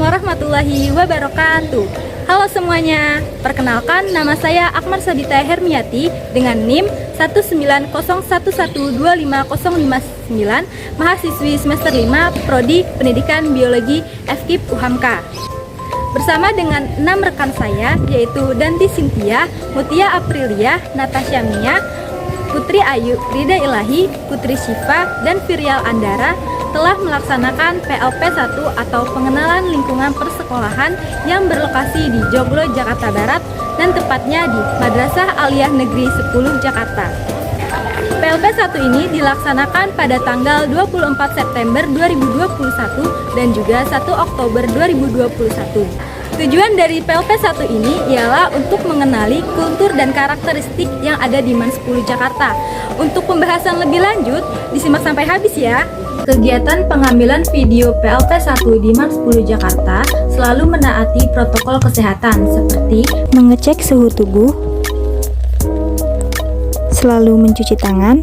warahmatullahi wabarakatuh. Halo semuanya, perkenalkan nama saya Akmar Sabita Hermiati dengan NIM 190112559, mahasiswi semester 5 Prodi Pendidikan Biologi FKIP UHAMKA. Bersama dengan 6 rekan saya, yaitu Danti Cynthia, Mutia Aprilia, Natasha Mia, Putri Ayu, Rida Ilahi, Putri Syifa, dan Virial Andara telah melaksanakan PLP 1 atau pengenalan lingkungan persekolahan yang berlokasi di Joglo, Jakarta Barat dan tepatnya di Madrasah Aliyah Negeri 10 Jakarta. PLP 1 ini dilaksanakan pada tanggal 24 September 2021 dan juga 1 Oktober 2021. Tujuan dari PLP 1 ini ialah untuk mengenali kultur dan karakteristik yang ada di MAN 10 Jakarta. Untuk pembahasan lebih lanjut, disimak sampai habis ya. Kegiatan pengambilan video PLP 1 di MAN 10 Jakarta selalu menaati protokol kesehatan seperti mengecek suhu tubuh, selalu mencuci tangan,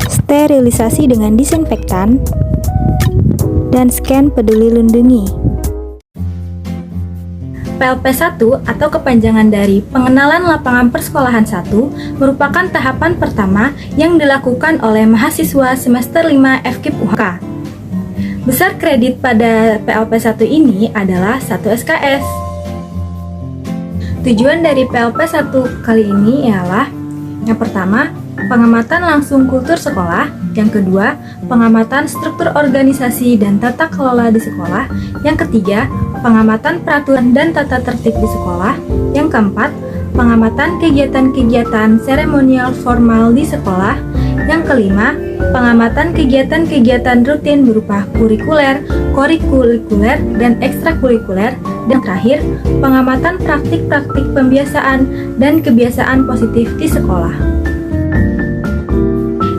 sterilisasi dengan disinfektan, dan scan peduli lindungi. PLP 1 atau kepanjangan dari Pengenalan Lapangan Persekolahan 1 merupakan tahapan pertama yang dilakukan oleh mahasiswa semester 5 FKIP UHAMKA. Besar kredit pada PLP 1 ini adalah 1 SKS. Tujuan dari PLP 1 kali ini ialah yang pertama, pengamatan langsung kultur sekolah. Yang kedua, pengamatan struktur organisasi dan tata kelola di sekolah. Yang ketiga, pengamatan peraturan dan tata tertib di sekolah. Yang keempat, pengamatan kegiatan-kegiatan seremonial formal di sekolah. Yang kelima, pengamatan kegiatan-kegiatan rutin berupa kurikuler, kokurikuler, dan ekstrakurikuler. Dan terakhir, pengamatan praktik-praktik pembiasaan dan kebiasaan positif di sekolah.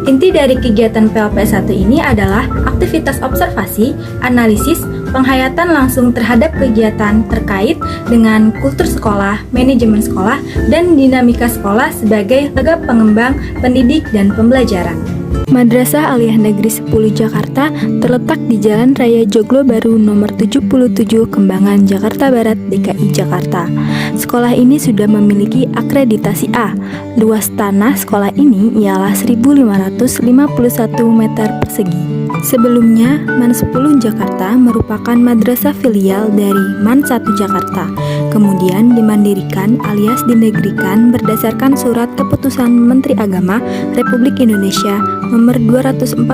Inti dari kegiatan PLP 1 ini adalah aktivitas observasi, analisis, penghayatan langsung terhadap kegiatan terkait dengan kultur sekolah, manajemen sekolah, dan dinamika sekolah sebagai lembaga pengembang pendidik dan pembelajaran. Madrasah Aliyah Negeri 10 Jakarta terletak di Jalan Raya Joglo Baru nomor 77 Kembangan, Jakarta Barat, DKI Jakarta. Sekolah ini sudah memiliki akreditasi A. Luas tanah sekolah ini ialah 1.551 meter persegi. Sebelumnya, MAN 10 Jakarta merupakan madrasah filial dari MAN 1 Jakarta. Kemudian dimandirikan alias dinegrikan berdasarkan surat keputusan Menteri Agama Republik Indonesia nomor 244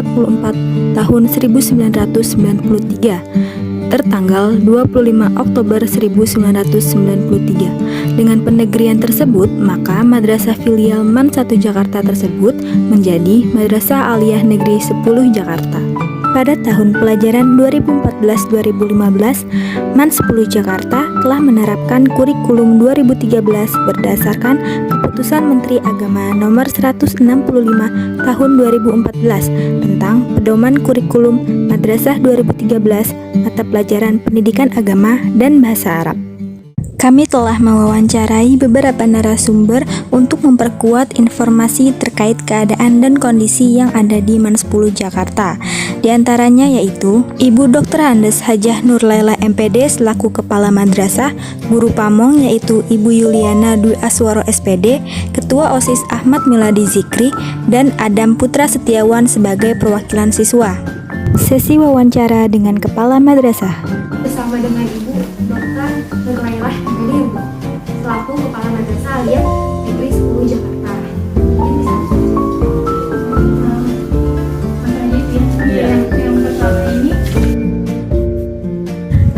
tahun 1993 tertanggal 25 Oktober 1993. Dengan penegrian tersebut, maka Madrasah Filial MAN 1 Jakarta tersebut menjadi Madrasah Aliyah Negeri 10 Jakarta. Pada tahun pelajaran 2014-2015, MAN 10 Jakarta telah menerapkan kurikulum 2013 berdasarkan Keputusan Menteri Agama Nomor 165 Tahun 2014 tentang Pedoman Kurikulum Madrasah 2013 mata pelajaran Pendidikan Agama dan Bahasa Arab. Kami telah mewawancarai beberapa narasumber untuk memperkuat informasi terkait keadaan dan kondisi yang ada di MAN 10 Jakarta. Di antaranya yaitu Ibu Dr. Andes Hajah Nurlaila MPD selaku Kepala Madrasah, Guru Pamong yaitu Ibu Yuliana Dwi Aswaro SPD, Ketua OSIS Ahmad Miladi Zikri, dan Adam Putra Setiawan sebagai perwakilan siswa. Sesi wawancara dengan Kepala Madrasah. Bersama dengan Ibu Dr. Nurlailah MPD selaku Kepala Madrasah Aliyah Negeri 10 Jakarta.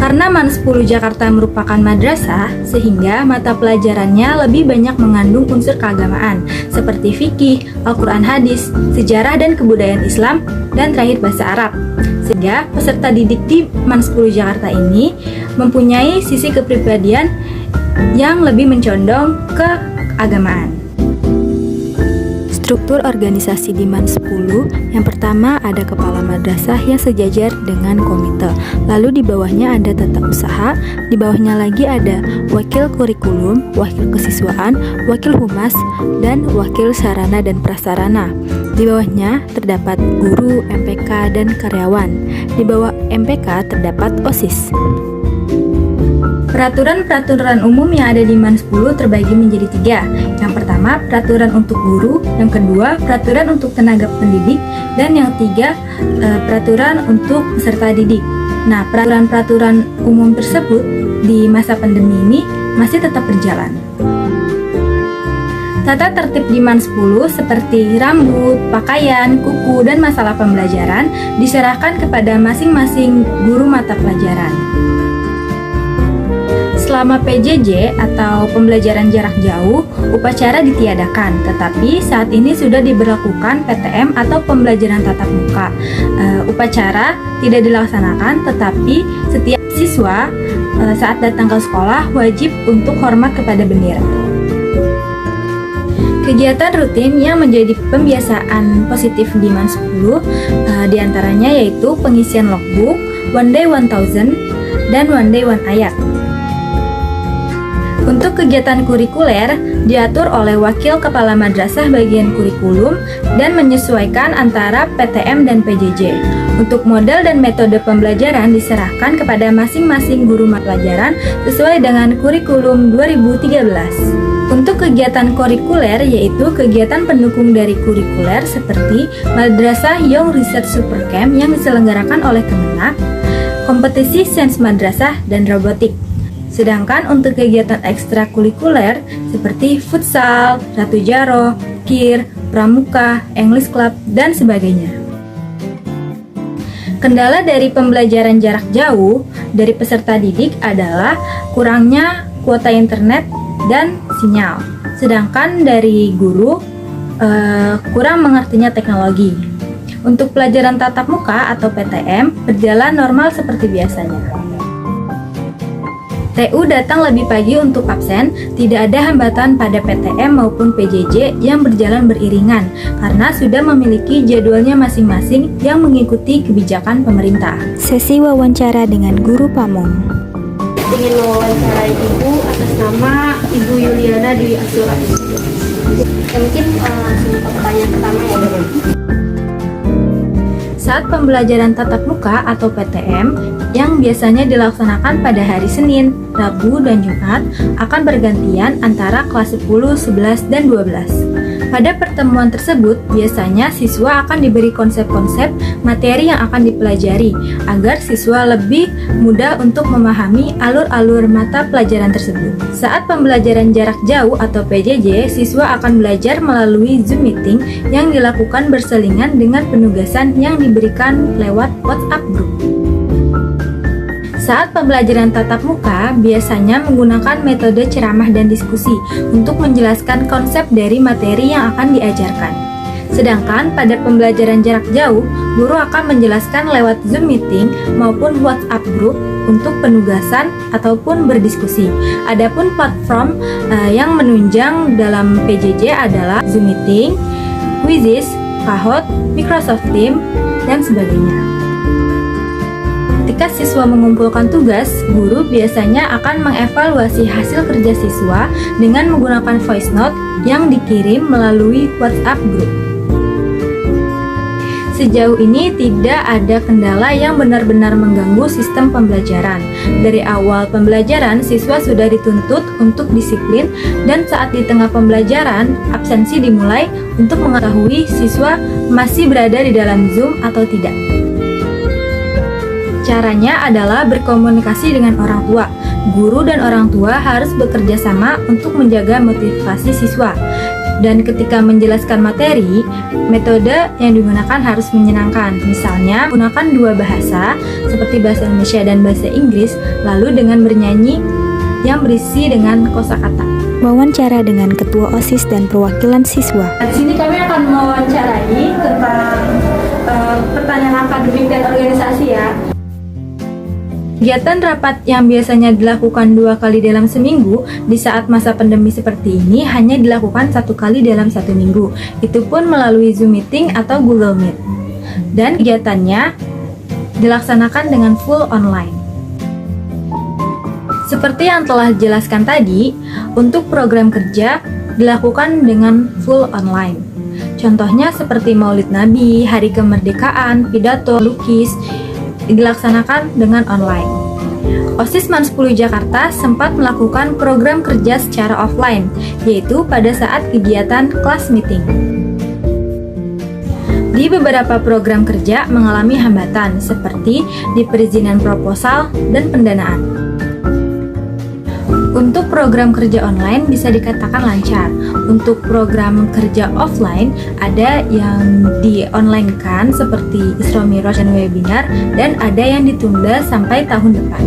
Karena MAN 10 Jakarta merupakan madrasah, sehingga mata pelajarannya lebih banyak mengandung unsur keagamaan seperti fikih, Al-Quran hadis, sejarah dan kebudayaan Islam, dan terakhir bahasa Arab. Sehingga peserta didik di MAN 10 Jakarta ini mempunyai sisi kepribadian yang lebih mencondong ke keagamaan. Struktur organisasi di MAN 10, yang pertama ada kepala madrasah yang sejajar dengan komite. Lalu di bawahnya ada tata usaha, di bawahnya lagi ada wakil kurikulum, wakil kesiswaan, wakil humas, dan wakil sarana dan prasarana. Di bawahnya terdapat guru, MPK, dan karyawan. Di bawah MPK terdapat OSIS. Peraturan-peraturan umum yang ada di MAN 10 terbagi menjadi 3. Yang pertama, peraturan untuk guru. Yang kedua, peraturan untuk tenaga pendidik. Dan yang ketiga, peraturan untuk peserta didik. Nah, peraturan-peraturan umum tersebut di masa pandemi ini masih tetap berjalan. Tata tertib di MAN 10 seperti rambut, pakaian, kuku, dan masalah pembelajaran diserahkan kepada masing-masing guru mata pelajaran. Selama PJJ atau pembelajaran jarak jauh, upacara ditiadakan, tetapi saat ini sudah diberlakukan PTM atau pembelajaran tatap muka. Upacara tidak dilaksanakan, tetapi setiap siswa saat datang ke sekolah wajib untuk hormat kepada bendera. Kegiatan rutin yang menjadi pembiasaan positif di MAN 10 diantaranya yaitu pengisian logbook, One Day 1000, dan One Day One Ayat. Untuk kegiatan kurikuler diatur oleh wakil kepala madrasah bagian kurikulum dan menyesuaikan antara PTM dan PJJ. Untuk model dan metode pembelajaran diserahkan kepada masing-masing guru mata pelajaran sesuai dengan kurikulum 2013. Untuk kegiatan kurikuler yaitu kegiatan pendukung dari kurikuler seperti Madrasah Young Research Supercamp yang diselenggarakan oleh Kemenak, kompetisi sains madrasah dan robotik. Sedangkan untuk kegiatan ekstrakurikuler seperti futsal, Ratu Jaro, KIR, Pramuka, English Club, dan sebagainya. Kendala dari pembelajaran jarak jauh dari peserta didik adalah kurangnya kuota internet dan sinyal. Sedangkan dari guru kurang mengertinya teknologi. Untuk pelajaran tatap muka atau PTM berjalan normal seperti biasanya. TU datang lebih pagi untuk absen, tidak ada hambatan pada PTM maupun PJJ yang berjalan beriringan karena sudah memiliki jadwalnya masing-masing yang mengikuti kebijakan pemerintah. Sesi wawancara dengan Guru Pamong. Ingin mewawancarai Ibu atas nama Ibu Yuliana Dwi Asura. Mungkin langsung ke pertanyaan pertama ya. Saat pembelajaran tatap muka atau PTM yang biasanya dilaksanakan pada hari Senin, Rabu, dan Jumat akan bergantian antara kelas 10, 11, dan 12. Pada pertemuan tersebut, biasanya siswa akan diberi konsep-konsep materi yang akan dipelajari agar siswa lebih mudah untuk memahami alur-alur mata pelajaran tersebut. Saat pembelajaran jarak jauh atau PJJ, siswa akan belajar melalui Zoom meeting yang dilakukan berselingan dengan penugasan yang diberikan lewat WhatsApp group. Saat pembelajaran tatap muka, biasanya menggunakan metode ceramah dan diskusi untuk menjelaskan konsep dari materi yang akan diajarkan. Sedangkan pada pembelajaran jarak jauh, guru akan menjelaskan lewat Zoom meeting maupun WhatsApp group untuk penugasan ataupun berdiskusi. Adapun platform yang menunjang dalam PJJ adalah Zoom meeting, Quizzes, Kahoot, Microsoft Teams, dan sebagainya. Ketika siswa mengumpulkan tugas, guru biasanya akan mengevaluasi hasil kerja siswa dengan menggunakan voice note yang dikirim melalui WhatsApp group. Sejauh ini tidak ada kendala yang benar-benar mengganggu sistem pembelajaran. Dari awal pembelajaran, siswa sudah dituntut untuk disiplin dan saat di tengah pembelajaran, absensi dimulai untuk mengetahui siswa masih berada di dalam Zoom atau tidak. Caranya adalah berkomunikasi dengan orang tua. Guru dan orang tua harus bekerja sama untuk menjaga motivasi siswa. Dan ketika menjelaskan materi, metode yang digunakan harus menyenangkan. Misalnya, gunakan dua bahasa seperti bahasa Indonesia dan bahasa Inggris, lalu dengan bernyanyi yang berisi dengan kosakata. Wawancara dengan Ketua OSIS dan perwakilan siswa. Di sini kami akan mewawancarai tentang pertanyaan akademik dan organisasi ya. Kegiatan rapat yang biasanya dilakukan 2 kali dalam seminggu di saat masa pandemi seperti ini hanya dilakukan 1 kali dalam 1 minggu. Itu pun melalui Zoom Meeting atau Google Meet. Dan kegiatannya dilaksanakan dengan full online. Seperti yang telah dijelaskan tadi, untuk program kerja dilakukan dengan full online. Contohnya seperti Maulid Nabi, Hari Kemerdekaan, pidato, lukis, dilaksanakan dengan online. OSIS MAN 10 Jakarta sempat melakukan program kerja secara offline, yaitu pada saat kegiatan kelas meeting. Di beberapa program kerja mengalami hambatan, seperti di perizinan proposal dan pendanaan. Untuk program kerja online bisa dikatakan lancar. Untuk program kerja offline ada yang di-online-kan seperti Isra Miraj dan webinar, dan ada yang ditunda sampai tahun depan.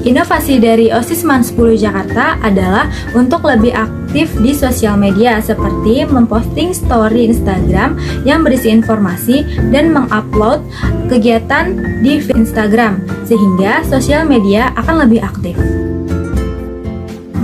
Inovasi dari OSIS MAN 10 Jakarta adalah untuk lebih aktif di sosial media seperti memposting story Instagram yang berisi informasi dan mengupload kegiatan di feed Instagram sehingga sosial media akan lebih aktif.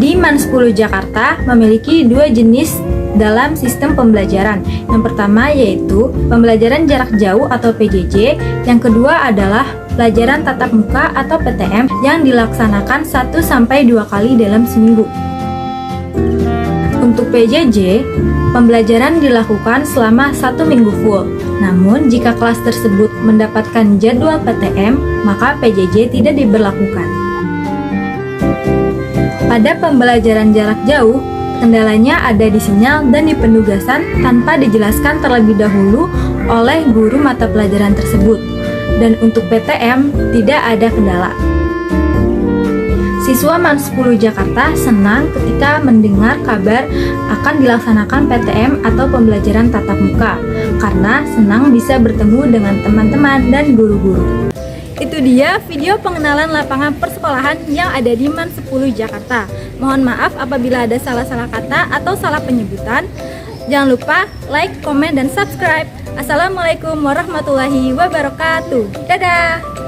Di MAN 10 Jakarta memiliki 2 jenis dalam sistem pembelajaran. Yang pertama yaitu pembelajaran jarak jauh atau PJJ, yang kedua adalah pelajaran tatap muka atau PTM yang dilaksanakan 1-2 kali dalam seminggu. Untuk PJJ, pembelajaran dilakukan selama 1 minggu full. Namun, jika kelas tersebut mendapatkan jadwal PTM, maka PJJ tidak diberlakukan. Pada pembelajaran jarak jauh, kendalanya ada di sinyal dan di penugasan tanpa dijelaskan terlebih dahulu oleh guru mata pelajaran tersebut. Dan untuk PTM, tidak ada kendala. Siswa MAN 10 Jakarta senang ketika mendengar kabar akan dilaksanakan PTM atau pembelajaran tatap muka, karena senang bisa bertemu dengan teman-teman dan guru-guru. Itu dia video pengenalan lapangan persekolahan yang ada di MAN 10 Jakarta. Mohon maaf apabila ada salah-salah kata atau salah penyebutan. Jangan lupa like, komen, dan subscribe. Assalamualaikum warahmatullahi wabarakatuh. Dadah!